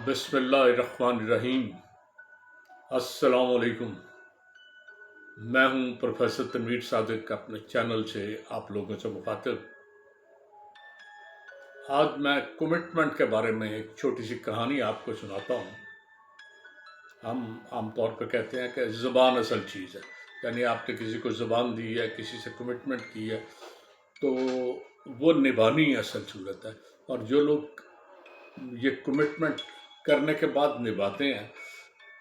बिस्मिल्लाहिर्रहमानिर्रहीम। अस्सलाम वालेकुम। मैं हूं प्रोफेसर तनवीर सादिक, अपने चैनल से आप लोगों से मुखातिब। आज मैं कमिटमेंट के बारे में एक छोटी सी कहानी आपको सुनाता हूं। हम आमतौर पर कहते हैं कि ज़ुबान असल चीज़ है, यानी आपने किसी को ज़ुबान दी है, किसी से कमिटमेंट की है, तो वो निभानी असल सूरत है। और जो लोग ये कमिटमेंट करने के बाद निभाते हैं,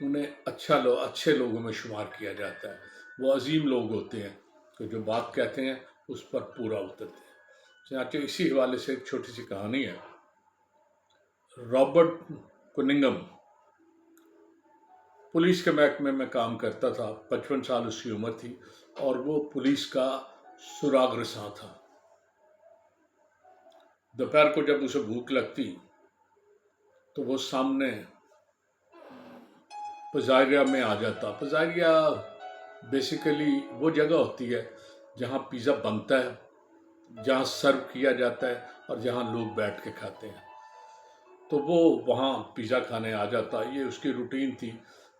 उन्हें अच्छे लोगों में शुमार किया जाता है। वो अजीम लोग होते हैं तो जो बात कहते हैं उस पर पूरा उतरते हैं। चनाचे इसी हवाले से एक छोटी सी कहानी है। रॉबर्ट कुनिंगम पुलिस के महकमे में काम करता था। 55 साल उसकी उम्र थी और वो पुलिस का सुराग रसां था। दोपहर को जब उसे भूख लगती तो वो सामने पिज़्ज़ारिया में आ जाता। पिज़्ज़ारिया बेसिकली वो जगह होती है जहाँ पिज़्ज़ा बनता है, जहाँ सर्व किया जाता है और जहाँ लोग बैठ के खाते हैं। तो वो वहाँ पिज़्ज़ा खाने आ जाता। ये उसकी रूटीन थी।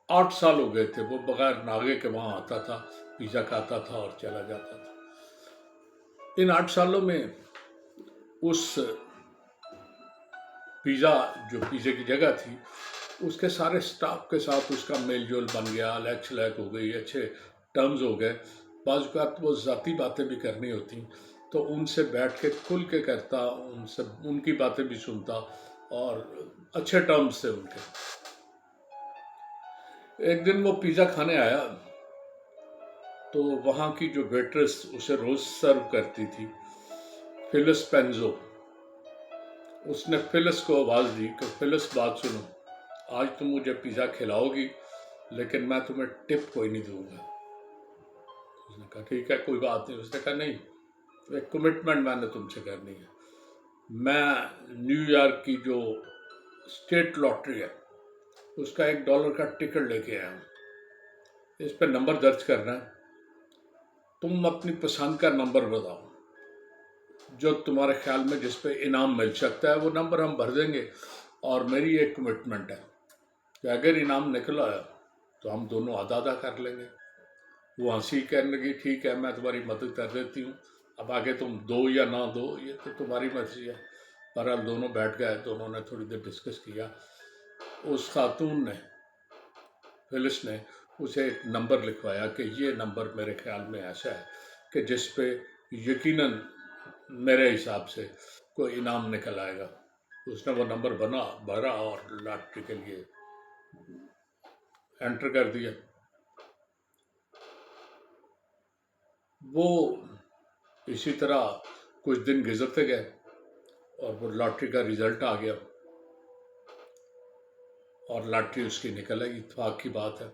8 साल हो गए थे वो बगैर नागे के वहाँ आता था, पिज़्ज़ा खाता था और चला जाता था। इन 8 सालों में उस पिज़्ज़ा की जगह थी, उसके सारे स्टाफ के साथ उसका मेल जोल बन गया, लैक छलैक हो गई, अच्छे टर्म्स हो गए। बाज़ औक़ात वो ज़ाती बातें भी करनी होती तो उनसे बैठ के खुल के करता, उनसे उनकी बातें भी सुनता और अच्छे टर्म्स थे उनके। एक दिन वो पिज़्ज़ा खाने आया तो वहाँ की जो वेट्रेस उसे रोज़ सर्व करती थी, फिलिस पेंज़ो, उसने फिलिस को आवाज़ दी कि फिलिस बात सुनो, आज तुम मुझे पिज़्ज़ा खिलाओगी लेकिन मैं तुम्हें टिप कोई नहीं दूंगा। उसने कहा ठीक है, कोई बात नहीं। उसने कहा नहीं, एक कमिटमेंट मैंने तुमसे करनी है। मैं न्यूयॉर्क की जो स्टेट लॉटरी है उसका $1 का टिकट लेके आया हूँ। इस पर नंबर दर्ज करना है। तुम अपनी पसंद का नंबर बताओ जो तुम्हारे ख्याल में जिस पे इनाम मिल सकता है, वो नंबर हम भर देंगे। और मेरी एक कमिटमेंट है कि अगर इनाम निकला है तो हम दोनों आधा आधा कर लेंगे। वो हंसी, कहने लगी ठीक है, मैं तुम्हारी मदद कर देती हूँ, अब आगे तुम दो या ना दो ये तो तुम्हारी मर्जी है। बहरहाल दोनों बैठ गए, दोनों ने थोड़ी देर डिस्कस किया। उस खातून ने, फिलिस ने, उसे एक नंबर लिखवाया कि ये नंबर मेरे ख्याल में ऐसा है कि जिस पे यकीनन मेरे हिसाब से कोई इनाम निकल आएगा। उसने वो नंबर भरा और लॉटरी के लिए एंटर कर दिया। वो इसी तरह कुछ दिन गुजरते गए और वो लॉटरी का रिजल्ट आ गया और लॉटरी उसकी निकल आई। इत्तेफाक की बात है,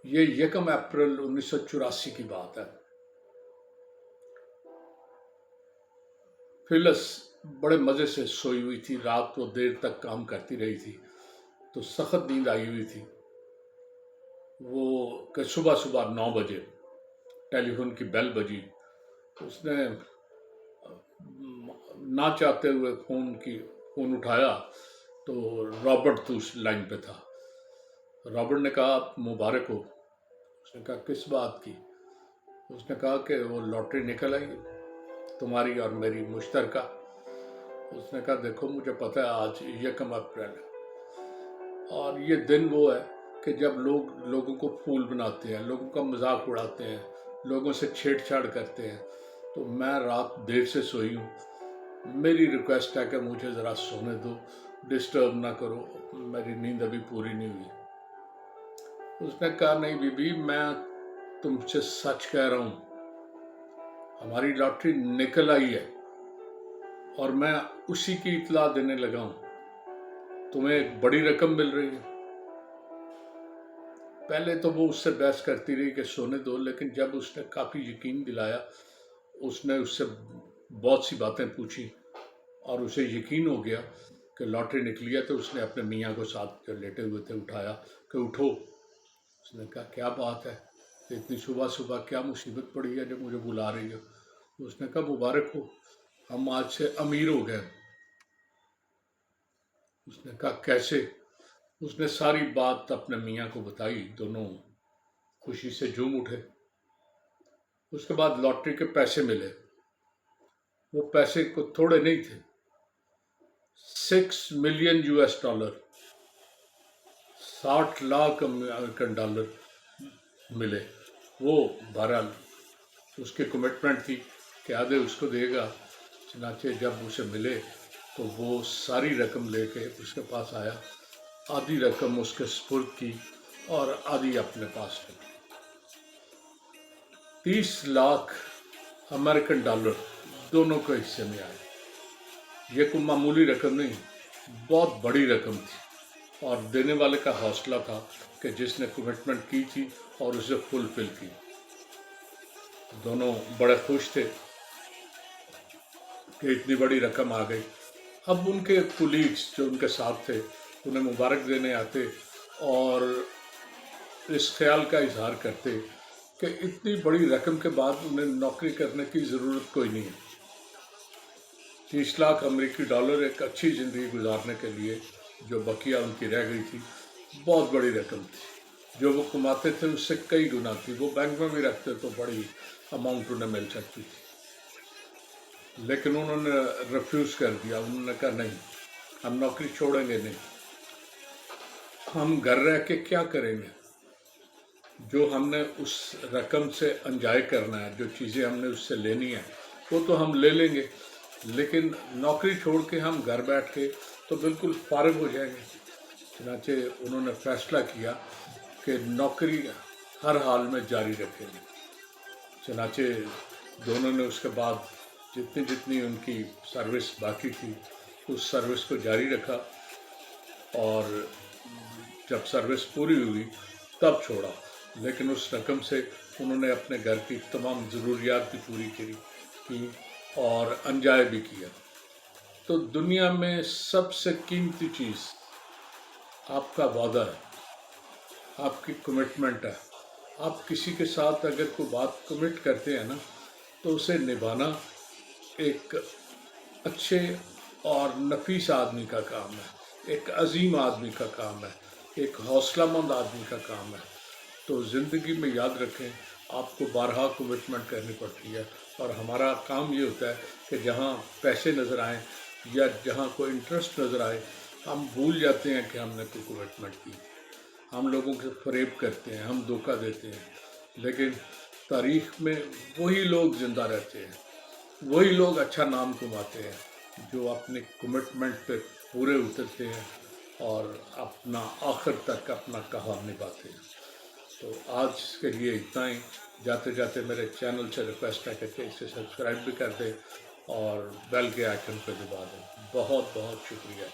ये 1 अप्रैल 1984 की बात है। फिलिस बड़े मज़े से सोई हुई थी। रात को देर तक काम करती रही थी तो सख्त नींद आई हुई थी। वो सुबह 9 बजे टेलीफोन की बेल बजी। उसने ना चाहते हुए फ़ोन उठाया तो रॉबर्ट तो उस लाइन पे था। रॉबर्ट ने कहा मुबारक हो। उसने कहा किस बात की? उसने कहा कि वो लॉटरी निकल आई तुम्हारी और मेरी मुश्तरका। उसने कहा देखो मुझे पता है आज 1 अप्रैल है और ये दिन वो है कि जब लोगों को फूल बनाते हैं, लोगों का मजाक उड़ाते हैं, लोगों से छेड़छाड़ करते हैं। तो मैं रात देर से सोई हूँ, मेरी रिक्वेस्ट है कि मुझे ज़रा सोने दो, डिस्टर्ब ना करो, मेरी नींद अभी पूरी नहीं हुई। उसने कहा नहीं बीबी, मैं तुमसे सच कह रहा हूँ, हमारी लॉटरी निकल आई है और मैं उसी की इत्तला देने लगा हूँ। तुम्हें एक बड़ी रकम मिल रही है। पहले तो वो उससे बहस करती रही कि सोने दो, लेकिन जब उसने काफ़ी यकीन दिलाया, उसने उससे बहुत सी बातें पूछी और उसे यकीन हो गया कि लॉटरी निकली है। तो उसने अपने मियाँ को साथ जो लेटे हुए थे उठाया कि उठो। उसने कहा क्या बात है, इतनी सुबह सुबह क्या मुसीबत पड़ी है जो मुझे बुला रही हो? उसने कहा मुबारक हो, हम आज से अमीर हो गए। اس نے کہا کیسے؟ اس نے ساری بات اپنے میاں کو بتائی، دونوں خوشی سے جھوم اٹھے۔ اس کے بعد لاٹری کے پیسے ملے، وہ پیسے کو تھوڑے نہیں تھے، $6 ملین، 60 لاکھ امریکن ڈالر ملے۔ وہ بہرحال اس کی کمٹمنٹ تھی کہ آدھے اس کو دے گا، چنانچہ جب اسے ملے تو وہ ساری رقم لے کے اس کے پاس آیا، آدھی رقم اس کے سپرد کی اور آدھی اپنے پاس رکھی۔ 30 لاکھ امریکن ڈالر دونوں کے حصے میں آئے۔ یہ کوئی معمولی رقم نہیں، بہت بڑی رقم تھی، اور دینے والے کا حوصلہ تھا کہ جس نے کمٹمنٹ کی تھی اور اسے فلفل کی۔ دونوں بڑے خوش تھے کہ اتنی بڑی رقم آ گئی۔ اب ان کے کولیگز جو ان کے ساتھ تھے انہیں مبارک دینے آتے اور اس خیال کا اظہار کرتے کہ اتنی بڑی رقم کے بعد انہیں نوکری کرنے کی ضرورت کوئی نہیں ہے۔ 30 لاکھ امریکی ڈالر ایک اچھی زندگی گزارنے کے لیے جو بقیہ ان کی رہ گئی تھی، بہت بڑی رقم تھی۔ جو وہ کماتے تھے اس سے کئی گنا تھی، وہ بینک میں بھی رکھتے تو بڑی اماؤنٹ انہیں مل سکتی تھی، لیکن انہوں نے ریفیوز کر دیا۔ انہوں نے کہا نہیں، ہم نوکری چھوڑیں گے نہیں، ہم گھر رہ کے کیا کریں گے؟ جو ہم نے اس رقم سے انجوائے کرنا ہے، جو چیزیں ہم نے اس سے لینی ہیں وہ تو ہم لے لیں گے، لیکن نوکری چھوڑ کے ہم گھر بیٹھ کے تو بالکل فارغ ہو جائیں گے۔ چنانچہ انہوں نے فیصلہ کیا کہ نوکری ہر حال میں جاری رکھیں گے۔ چنانچہ دونوں نے اس کے بعد جتنی جتنی ان کی سروس باقی تھی اس سروس کو جاری رکھا، اور جب سروس پوری ہوئی تب چھوڑا، لیکن اس رقم سے انہوں نے اپنے گھر کی تمام ضروریات بھی پوری کی اور انجوائے بھی کیا۔ تو دنیا میں سب سے قیمتی چیز آپ کا وعدہ ہے، آپ کی کمٹمنٹ ہے۔ آپ کسی کے ساتھ اگر کوئی بات کمٹ کرتے ہیں نا تو اسے نبھانا ایک اچھے اور نفیس آدمی کا کام ہے، ایک عظیم آدمی کا کام ہے، ایک حوصلہ مند آدمی کا کام ہے۔ تو زندگی میں یاد رکھیں، آپ کو بارہا کمٹمنٹ کرنی پڑتی ہے، اور ہمارا کام یہ ہوتا ہے کہ جہاں پیسے نظر آئیں یا جہاں کوئی انٹرسٹ نظر آئے ہم بھول جاتے ہیں کہ ہم نے کوئی کمٹمنٹ کی۔ ہم لوگوں کے فریب کرتے ہیں، ہم دھوکہ دیتے ہیں، لیکن تاریخ میں وہی لوگ زندہ رہتے ہیں، وہی لوگ اچھا نام کماتے ہیں جو اپنے کمٹمنٹ پہ پورے اترتے ہیں اور اپنا آخر تک اپنا کہا نبھاتے ہیں۔ تو آج کے لیے اتنا ہی۔ جاتے جاتے میرے چینل سے ریکویسٹ ہے کہ اسے سبسکرائب بھی کر دیں اور بیل کے آئیکن پہ دبا دیں۔ بہت بہت شکریہ۔